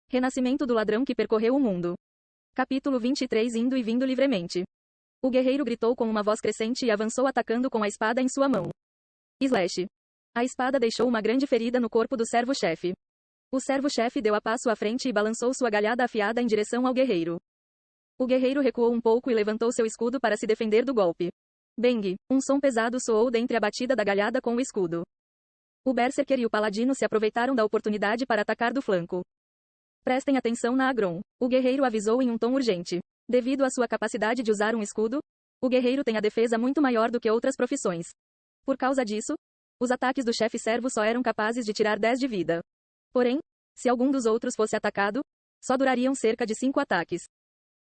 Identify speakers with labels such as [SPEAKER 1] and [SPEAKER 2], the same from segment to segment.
[SPEAKER 1] Renascimento do ladrão que percorreu o mundo. Capítulo 23. Indo e vindo livremente. O guerreiro gritou com uma voz crescente e avançou atacando com a espada em sua mão. Slash. A espada deixou uma grande ferida no corpo do servo-chefe. O servo-chefe deu a passo à frente e balançou sua galhada afiada em direção ao guerreiro. O guerreiro recuou um pouco e levantou seu escudo para se defender do golpe. Bang! Um som pesado soou dentre a batida da galhada com o escudo. O berserker e o paladino se aproveitaram da oportunidade para atacar do flanco. Prestem atenção na Agron. O guerreiro avisou em um tom urgente. Devido à sua capacidade de usar um escudo, o guerreiro tem a defesa muito maior do que outras profissões. Por causa disso, os ataques do chefe servo só eram capazes de tirar 10 de vida. Porém, se algum dos outros fosse atacado, só durariam cerca de 5 ataques.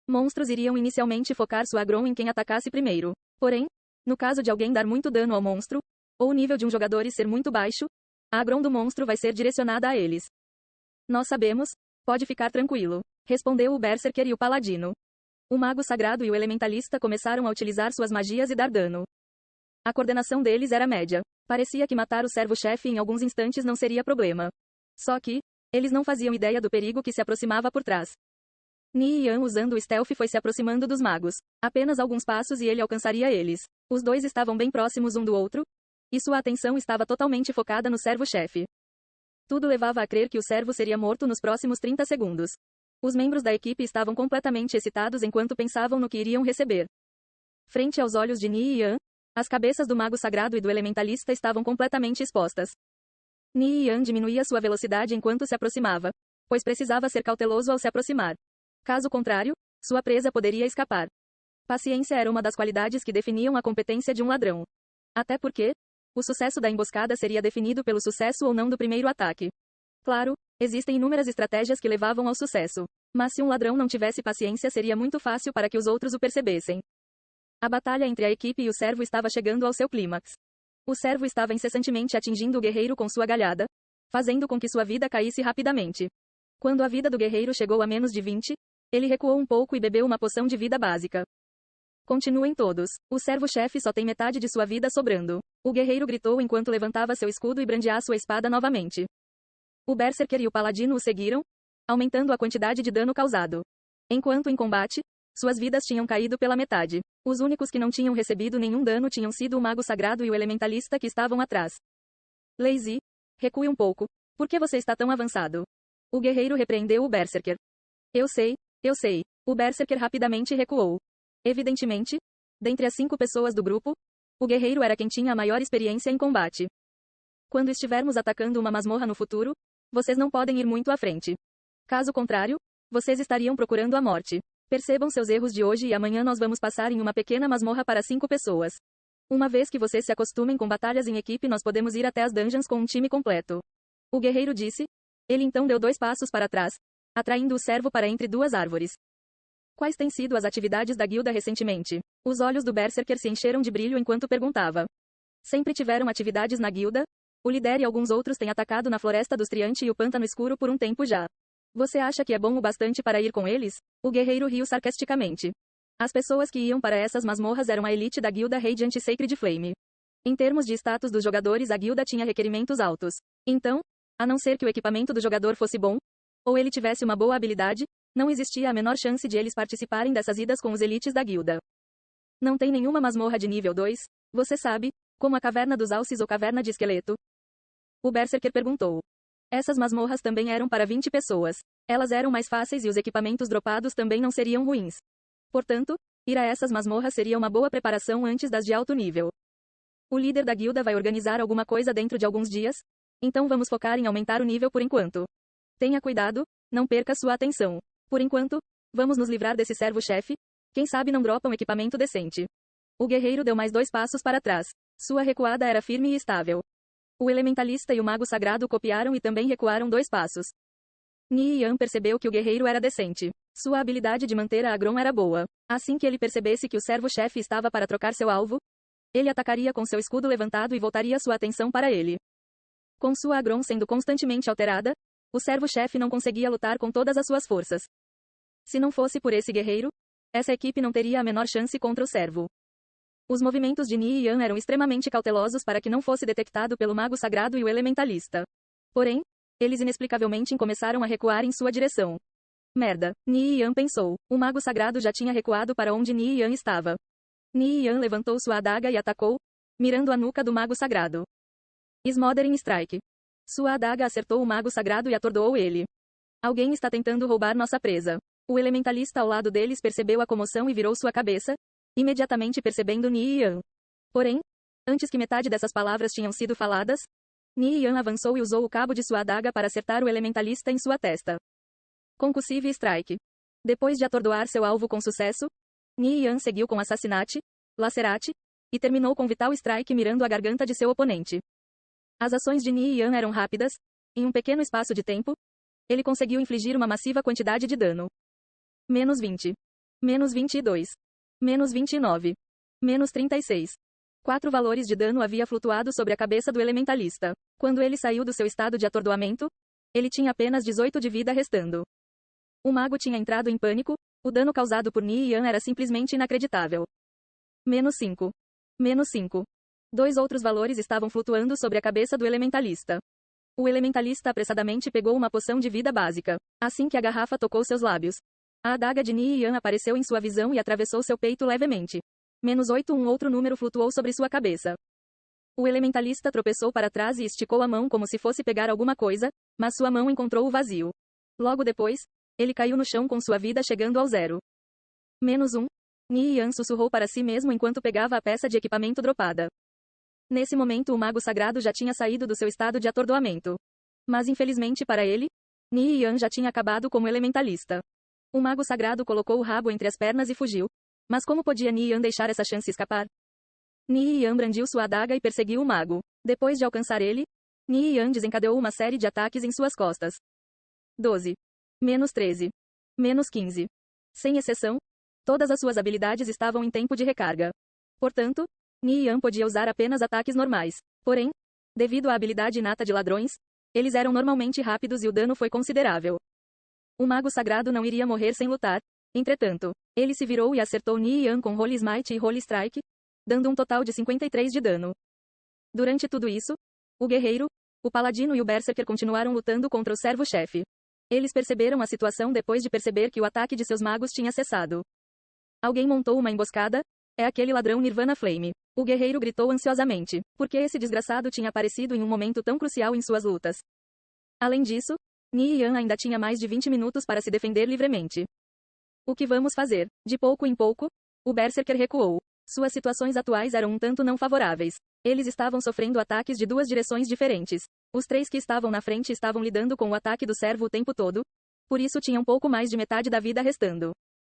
[SPEAKER 1] Monstros iriam inicialmente focar sua Agron em quem atacasse primeiro. Porém, no caso de alguém dar muito dano ao monstro, ou o nível de um jogador ser muito baixo, a Agron do monstro vai ser direcionada a eles. Nós sabemos, pode ficar tranquilo, respondeu o berserker e o paladino. O mago sagrado e o elementalista começaram a utilizar suas magias e dar dano. A coordenação deles era média. Parecia que matar o servo-chefe em alguns instantes não seria problema. Só que, eles não faziam ideia do perigo que se aproximava por trás. Ni Yan usando o stealth foi se aproximando dos magos. Apenas alguns passos e ele alcançaria eles. Os dois estavam bem próximos um do outro, e sua atenção estava totalmente focada no servo-chefe. Tudo levava a crer que o servo seria morto nos próximos 30 segundos. Os membros da equipe estavam completamente excitados enquanto pensavam no que iriam receber. Frente aos olhos de Ni Yan, as cabeças do mago sagrado e do elementalista estavam completamente expostas. Ni Yan diminuía sua velocidade enquanto se aproximava, pois precisava ser cauteloso ao se aproximar. Caso contrário, sua presa poderia escapar. Paciência era uma das qualidades que definiam a competência de um ladrão. Até porque, o sucesso da emboscada seria definido pelo sucesso ou não do primeiro ataque. Claro, existem inúmeras estratégias que levavam ao sucesso. Mas se um ladrão não tivesse paciência seria muito fácil para que os outros o percebessem. A batalha entre a equipe e o servo estava chegando ao seu clímax. O servo estava incessantemente atingindo o guerreiro com sua galhada, fazendo com que sua vida caísse rapidamente. Quando a vida do guerreiro chegou a menos de 20, ele recuou um pouco e bebeu uma poção de vida básica. Continuem todos. O servo-chefe só tem metade de sua vida sobrando. O guerreiro gritou enquanto levantava seu escudo e brandia sua espada novamente. O berserker e o paladino o seguiram, aumentando a quantidade de dano causado. Enquanto em combate, suas vidas tinham caído pela metade. Os únicos que não tinham recebido nenhum dano tinham sido o mago sagrado e o elementalista que estavam atrás. Lazy, recue um pouco. Por que você está tão avançado? O guerreiro repreendeu o berserker. Eu sei. O berserker rapidamente recuou. Evidentemente, dentre as 5 pessoas do grupo, o guerreiro era quem tinha a maior experiência em combate. Quando estivermos atacando uma masmorra no futuro, vocês não podem ir muito à frente. Caso contrário, vocês estariam procurando a morte. Percebam seus erros de hoje e amanhã nós vamos passar em uma pequena masmorra para 5 pessoas. Uma vez que vocês se acostumem com batalhas em equipe nós podemos ir até as dungeons com um time completo. O guerreiro disse. Ele então deu 2 passos para trás, atraindo o servo para entre 2 árvores. Quais têm sido as atividades da guilda recentemente? Os olhos do berserker se encheram de brilho enquanto perguntava. Sempre tiveram atividades na guilda? O líder e alguns outros têm atacado na Floresta dos Triante e o Pântano Escuro por um tempo já. Você acha que é bom o bastante para ir com eles? O guerreiro riu sarcasticamente. As pessoas que iam para essas masmorras eram a elite da guilda Radiant Sacred Flame. Em termos de status dos jogadores, a guilda tinha requerimentos altos. Então, a não ser que o equipamento do jogador fosse bom, ou ele tivesse uma boa habilidade, não existia a menor chance de eles participarem dessas idas com os elites da guilda. Não tem nenhuma masmorra de nível 2, você sabe, como a Caverna dos Alces ou Caverna de Esqueleto? O berserker perguntou. Essas masmorras também eram para 20 pessoas. Elas eram mais fáceis e os equipamentos dropados também não seriam ruins. Portanto, ir a essas masmorras seria uma boa preparação antes das de alto nível. O líder da guilda vai organizar alguma coisa dentro de alguns dias? Então vamos focar em aumentar o nível por enquanto. Tenha cuidado, não perca sua atenção. Por enquanto, vamos nos livrar desse servo-chefe. Quem sabe não dropa um equipamento decente. O guerreiro deu mais 2 passos para trás. Sua recuada era firme e estável. O elementalista e o mago sagrado copiaram e também recuaram 2 passos. Ni Yan percebeu que o guerreiro era decente. Sua habilidade de manter a Agron era boa. Assim que ele percebesse que o servo-chefe estava para trocar seu alvo, ele atacaria com seu escudo levantado e voltaria sua atenção para ele. Com sua Agron sendo constantemente alterada, o servo-chefe não conseguia lutar com todas as suas forças. Se não fosse por esse guerreiro, essa equipe não teria a menor chance contra o servo. Os movimentos de Ni Yan eram extremamente cautelosos para que não fosse detectado pelo mago sagrado e o elementalista. Porém, eles inexplicavelmente começaram a recuar em sua direção. Merda, Ni Yan pensou. O mago sagrado já tinha recuado para onde Ni Yan estava. Ni Yan levantou sua adaga e atacou, mirando a nuca do mago sagrado. Smothering Strike. Sua adaga acertou o mago sagrado e atordoou ele. Alguém está tentando roubar nossa presa. O elementalista ao lado deles percebeu a comoção e virou sua cabeça, imediatamente percebendo Ni Yan. Porém, antes que metade dessas palavras tinham sido faladas, Ni Yan avançou e usou o cabo de sua adaga para acertar o elementalista em sua testa. Concussive Strike. Depois de atordoar seu alvo com sucesso, Ni Yan seguiu com Assassinate, Lacerate, e terminou com Vital Strike mirando a garganta de seu oponente. As ações de Ni Yan eram rápidas, em um pequeno espaço de tempo, ele conseguiu infligir uma massiva quantidade de dano. Menos 20. Menos 22. Menos 29. Menos 36. 4 valores de dano havia flutuado sobre a cabeça do elementalista. Quando ele saiu do seu estado de atordoamento, ele tinha apenas 18 de vida restando. O mago tinha entrado em pânico, o dano causado por Ni Yan era simplesmente inacreditável. Menos 5. Menos 5. 2 outros valores estavam flutuando sobre a cabeça do elementalista. O elementalista apressadamente pegou uma poção de vida básica. Assim que a garrafa tocou seus lábios, a adaga de Ni Yan apareceu em sua visão e atravessou seu peito levemente. Menos 8. Um outro número flutuou sobre sua cabeça. O elementalista tropeçou para trás e esticou a mão como se fosse pegar alguma coisa, mas sua mão encontrou o vazio. Logo depois, ele caiu no chão com sua vida chegando ao 0. Menos 1. Ni Yan sussurrou para si mesmo enquanto pegava a peça de equipamento dropada. Nesse momento o mago sagrado já tinha saído do seu estado de atordoamento. Mas infelizmente para ele, Ni Yan já tinha acabado como elementalista. O mago sagrado colocou o rabo entre as pernas e fugiu. Mas como podia Ni Yan deixar essa chance escapar? Ni Yan brandiu sua adaga e perseguiu o mago. Depois de alcançar ele, Ni Yan desencadeou uma série de ataques em suas costas. 12. Menos 13. Menos 15. Sem exceção, todas as suas habilidades estavam em tempo de recarga. Portanto, Ni Yan podia usar apenas ataques normais. Porém, devido à habilidade inata de ladrões, eles eram normalmente rápidos e o dano foi considerável. O mago sagrado não iria morrer sem lutar. Entretanto, ele se virou e acertou Ni Yan com Holy Smite e Holy Strike, dando um total de 53 de dano. Durante tudo isso, o guerreiro, o paladino e o berserker continuaram lutando contra o servo-chefe. Eles perceberam a situação depois de perceber que o ataque de seus magos tinha cessado. Alguém montou uma emboscada? É aquele ladrão Nirvana Flame. O guerreiro gritou ansiosamente, porque esse desgraçado tinha aparecido em um momento tão crucial em suas lutas. Além disso, Ni Yan ainda tinha mais de 20 minutos para se defender livremente. O que vamos fazer? De pouco em pouco, o berserker recuou. Suas situações atuais eram um tanto não favoráveis. Eles estavam sofrendo ataques de 2 direções diferentes. Os 3 que estavam na frente estavam lidando com o ataque do servo o tempo todo, por isso tinham pouco mais de metade da vida restando.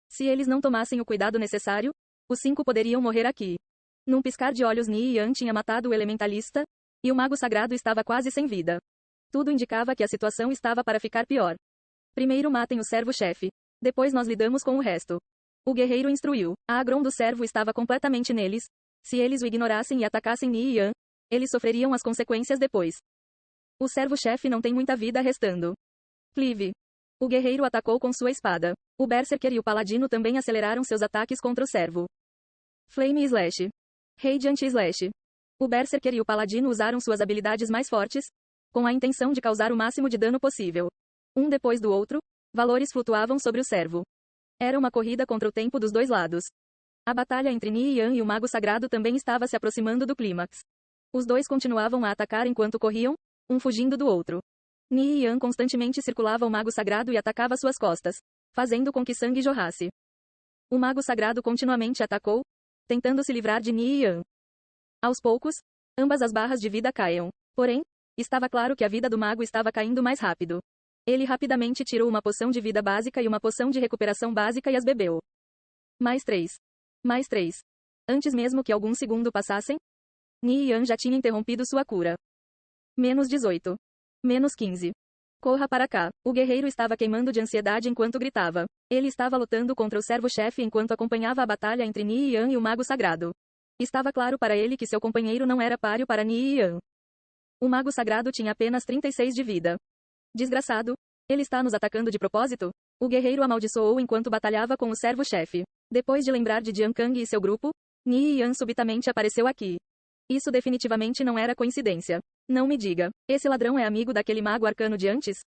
[SPEAKER 1] Se eles não tomassem o cuidado necessário, os 5 poderiam morrer aqui. Num piscar de olhos Ni Yan tinha matado o elementalista, e o mago sagrado estava quase sem vida. Tudo indicava que a situação estava para ficar pior. Primeiro matem o servo-chefe. Depois nós lidamos com o resto. O guerreiro instruiu. A agron do servo estava completamente neles. Se eles o ignorassem e atacassem Ni Yan, eles sofreriam as consequências depois. O servo-chefe não tem muita vida restando. Cleave. O guerreiro atacou com sua espada. O berserker e o paladino também aceleraram seus ataques contra o servo. Flame Slash. Radiant Slash. O berserker e o paladino usaram suas habilidades mais fortes, com a intenção de causar o máximo de dano possível. Um depois do outro, valores flutuavam sobre o servo. Era uma corrida contra o tempo dos dois lados. A batalha entre Ni Yan e o mago sagrado também estava se aproximando do clímax. Os dois continuavam a atacar enquanto corriam, um fugindo do outro. Ni Yan constantemente circulava o mago sagrado e atacava suas costas, fazendo com que sangue jorrasse. O mago sagrado continuamente atacou, tentando se livrar de Ni Yan. Aos poucos, ambas as barras de vida caíam. Porém, estava claro que a vida do mago estava caindo mais rápido. Ele rapidamente tirou uma poção de vida básica e uma poção de recuperação básica e as bebeu. Mais 3. Mais 3. Antes mesmo que algum segundo passassem, Ni Yan já tinha interrompido sua cura. Menos 18. Menos 15. Corra para cá. O guerreiro estava queimando de ansiedade enquanto gritava. Ele estava lutando contra o servo-chefe enquanto acompanhava a batalha entre Ni Yan e o mago sagrado. Estava claro para ele que seu companheiro não era páreo para Ni Yan. O mago sagrado tinha apenas 36 de vida. Desgraçado. Ele está nos atacando de propósito? O guerreiro amaldiçoou enquanto batalhava com o servo-chefe. Depois de lembrar de Jian Kang e seu grupo, Ni Yan subitamente apareceu aqui. Isso definitivamente não era coincidência. Não me diga. Esse ladrão é amigo daquele mago arcano de antes?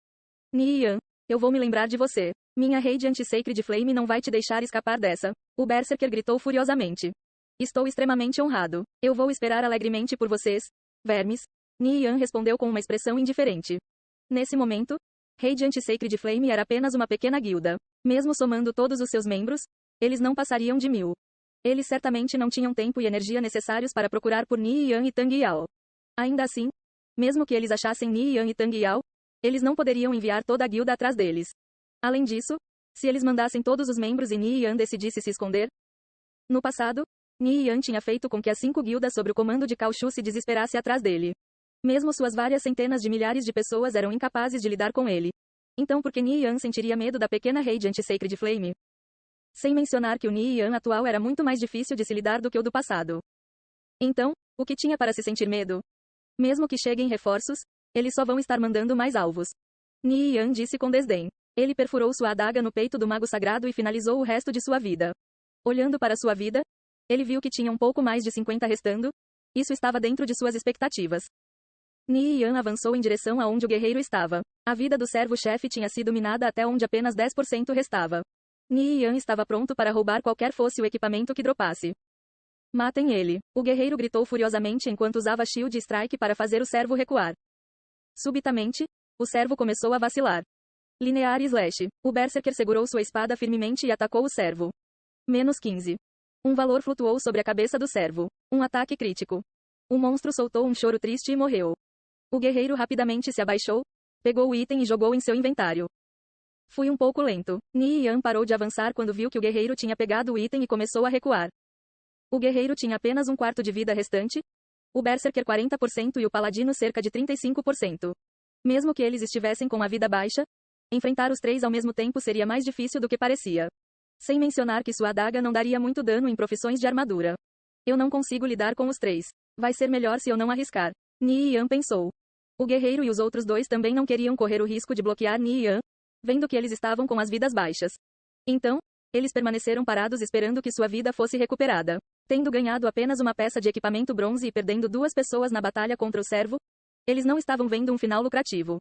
[SPEAKER 1] Ni Yan, eu vou me lembrar de você. Minha Radiant Sacred Flame não vai te deixar escapar dessa. O Berserker gritou furiosamente. Estou extremamente honrado. Eu vou esperar alegremente por vocês, vermes. Ni Yan respondeu com uma expressão indiferente. Nesse momento, Radiant Sacred Flame era apenas uma pequena guilda. Mesmo somando todos os seus membros, eles não passariam de 1000. Eles certamente não tinham tempo e energia necessários para procurar por Ni Yan e Tang Yao. Ainda assim, mesmo que eles achassem Ni Yan e Tang Yao, eles não poderiam enviar toda a guilda atrás deles. Além disso, se eles mandassem todos os membros e Ni Yan decidisse se esconder. No passado, Ni Yan tinha feito com que as 5 guildas sob o comando de Cao Shu se desesperasse atrás dele. Mesmo suas várias centenas de milhares de pessoas eram incapazes de lidar com ele. Então por que Ni Yan sentiria medo da pequena Radiant Sacred Flame? Sem mencionar que o Ni Yan atual era muito mais difícil de se lidar do que o do passado. Então, o que tinha para se sentir medo? Mesmo que cheguem reforços, eles só vão estar mandando mais alvos. Ni Yan disse com desdém. Ele perfurou sua adaga no peito do mago sagrado e finalizou o resto de sua vida. Olhando para sua vida, ele viu que tinha um pouco mais de 50 restando. Isso estava dentro de suas expectativas. Ni Yan avançou em direção a onde o guerreiro estava. A vida do servo-chefe tinha sido minada até onde apenas 10% restava. Ni Yan estava pronto para roubar qualquer fosse o equipamento que dropasse. Matem ele. O guerreiro gritou furiosamente enquanto usava Shield Strike para fazer o servo recuar. Subitamente, o servo começou a vacilar. Linear Slash. O Berserker segurou sua espada firmemente e atacou o servo. -15. Um valor flutuou sobre a cabeça do servo. Um ataque crítico. O monstro soltou um choro triste e morreu. O guerreiro rapidamente se abaixou, pegou o item e jogou em seu inventário. Fui um pouco lento. Ni Yan parou de avançar quando viu que o guerreiro tinha pegado o item e começou a recuar. O guerreiro tinha apenas um quarto de vida restante, o Berserker 40% e o Paladino cerca de 35%. Mesmo que eles estivessem com a vida baixa, enfrentar os 3 ao mesmo tempo seria mais difícil do que parecia. Sem mencionar que sua adaga não daria muito dano em profissões de armadura. Eu não consigo lidar com os 3. Vai ser melhor se eu não arriscar. Ni Yan pensou. O guerreiro e os outros 2 também não queriam correr o risco de bloquear Ni Yan, vendo que eles estavam com as vidas baixas. Então, eles permaneceram parados esperando que sua vida fosse recuperada. Tendo ganhado apenas uma peça de equipamento bronze e perdendo 2 pessoas na batalha contra o servo, eles não estavam vendo um final lucrativo.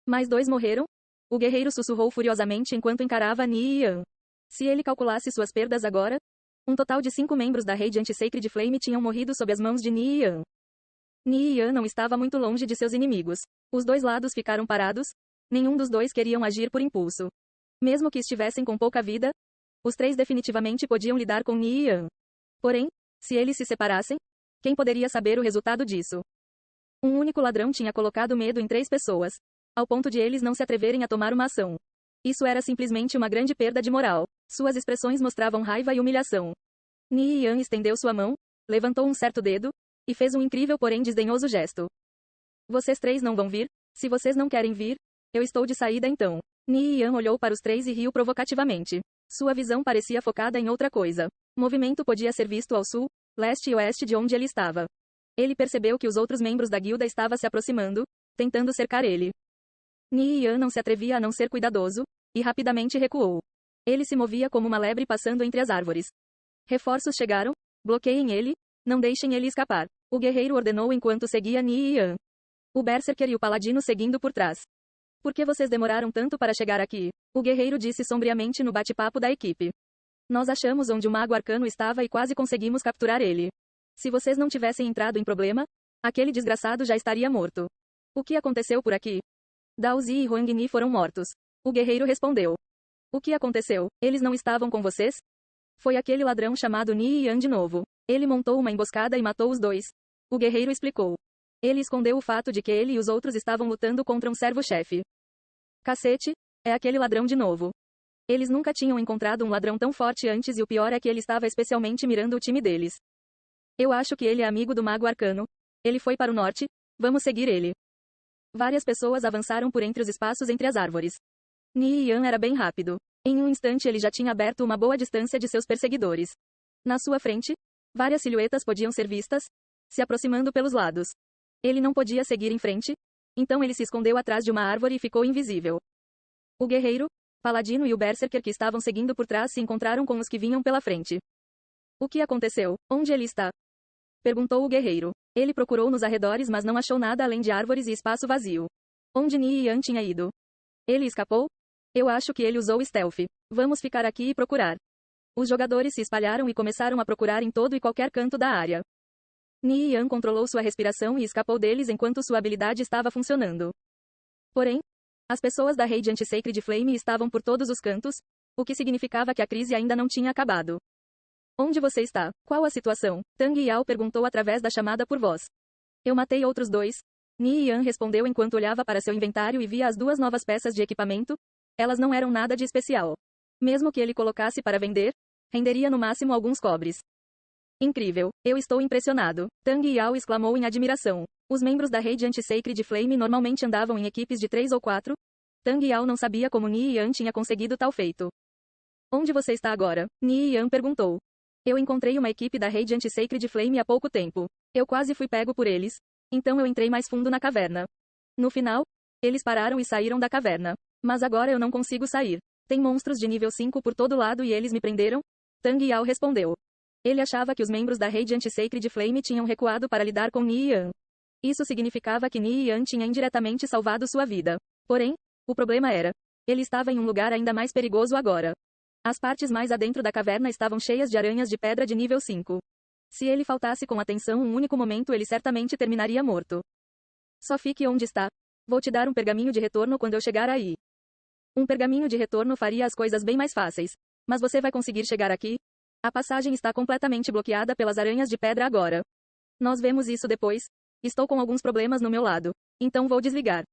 [SPEAKER 1] Mais 2 morreram? O guerreiro sussurrou furiosamente enquanto encarava Ni Yan. Se ele calculasse suas perdas agora, um total de 5 membros da Radiant Sacred Flame tinham morrido sob as mãos de Ni Yan. Ni Yan não estava muito longe de seus inimigos. Os 2 lados ficaram parados, nenhum dos 2 queriam agir por impulso. Mesmo que estivessem com pouca vida, os 3 definitivamente podiam lidar com Ni Yan. Porém, se eles se separassem, quem poderia saber o resultado disso? Um único ladrão tinha colocado medo em 3 pessoas, ao ponto de eles não se atreverem a tomar uma ação. Isso era simplesmente uma grande perda de moral. Suas expressões mostravam raiva e humilhação. Ni Yan estendeu sua mão, levantou um certo dedo, e fez um incrível porém desdenhoso gesto. Vocês 3 não vão vir? Se vocês não querem vir, eu estou de saída então. Ni Yan olhou para os 3 e riu provocativamente. Sua visão parecia focada em outra coisa. O movimento podia ser visto ao sul, leste e oeste de onde ele estava. Ele percebeu que os outros membros da guilda estavam se aproximando, tentando cercar ele. Ni Yan não se atrevia a não ser cuidadoso, e rapidamente recuou. Ele se movia como uma lebre passando entre as árvores. Reforços chegaram, bloqueiem ele, não deixem ele escapar. O guerreiro ordenou enquanto seguia Ni Yan. O Berserker e o Paladino seguindo por trás. Por que vocês demoraram tanto para chegar aqui? O guerreiro disse sombriamente no bate-papo da equipe. Nós achamos onde o mago arcano estava e quase conseguimos capturar ele. Se vocês não tivessem entrado em problema, aquele desgraçado já estaria morto. O que aconteceu por aqui? Dao Zi e Huang Ni foram mortos. O guerreiro respondeu. O que aconteceu? Eles não estavam com vocês? Foi aquele ladrão chamado Ni Yan de novo. Ele montou uma emboscada e matou os 2. O guerreiro explicou. Ele escondeu o fato de que ele e os outros estavam lutando contra um servo-chefe. Cacete, é aquele ladrão de novo. Eles nunca tinham encontrado um ladrão tão forte antes e o pior é que ele estava especialmente mirando o time deles. Eu acho que ele é amigo do mago arcano. Ele foi para o norte, vamos seguir ele. Várias pessoas avançaram por entre os espaços entre as árvores. Ni Yan era bem rápido. Em um instante ele já tinha aberto uma boa distância de seus perseguidores. Na sua frente, várias silhuetas podiam ser vistas, se aproximando pelos lados. Ele não podia seguir em frente, então ele se escondeu atrás de uma árvore e ficou invisível. O guerreiro, Paladino e o Berserker que estavam seguindo por trás se encontraram com os que vinham pela frente. O que aconteceu? Onde ele está? Perguntou o guerreiro. Ele procurou nos arredores mas não achou nada além de árvores e espaço vazio. Onde Ni Yan tinha ido? Ele escapou? Eu acho que ele usou stealth. Vamos ficar aqui e procurar. Os jogadores se espalharam e começaram a procurar em todo e qualquer canto da área. Ni Yan controlou sua respiração e escapou deles enquanto sua habilidade estava funcionando. Porém, as pessoas da Radiant Sacred Flame estavam por todos os cantos, o que significava que a crise ainda não tinha acabado. Onde você está? Qual a situação? Tang Yao perguntou através da chamada por voz. Eu matei outros 2. Ni Yan respondeu enquanto olhava para seu inventário e via as 2 novas peças de equipamento. Elas não eram nada de especial. Mesmo que ele colocasse para vender, renderia no máximo alguns cobres. Incrível, eu estou impressionado. Tang Yao exclamou em admiração. Os membros da Radiant Sacred Flame normalmente andavam em equipes de 3 ou 4. Tang Yao não sabia como Ni Yan tinha conseguido tal feito. Onde você está agora? Ni Yan perguntou. Eu encontrei uma equipe da Radiant Sacred Flame há pouco tempo. Eu quase fui pego por eles. Então eu entrei mais fundo na caverna. No final, eles pararam e saíram da caverna. Mas agora eu não consigo sair. Tem monstros de nível 5 por todo lado e eles me prenderam? Tang Yao respondeu. Ele achava que os membros da Radiant Sacred Flame tinham recuado para lidar com Ni Yan. Isso significava que Ni Yan tinha indiretamente salvado sua vida. Porém, o problema era, ele estava em um lugar ainda mais perigoso agora. As partes mais adentro da caverna estavam cheias de aranhas de pedra de nível 5. Se ele faltasse com atenção um único momento ele certamente terminaria morto. Só fique onde está. Vou te dar um pergaminho de retorno quando eu chegar aí. Um pergaminho de retorno faria as coisas bem mais fáceis. Mas você vai conseguir chegar aqui? A passagem está completamente bloqueada pelas aranhas de pedra agora. Nós vemos isso depois. Estou com alguns problemas no meu lado. Então vou desligar.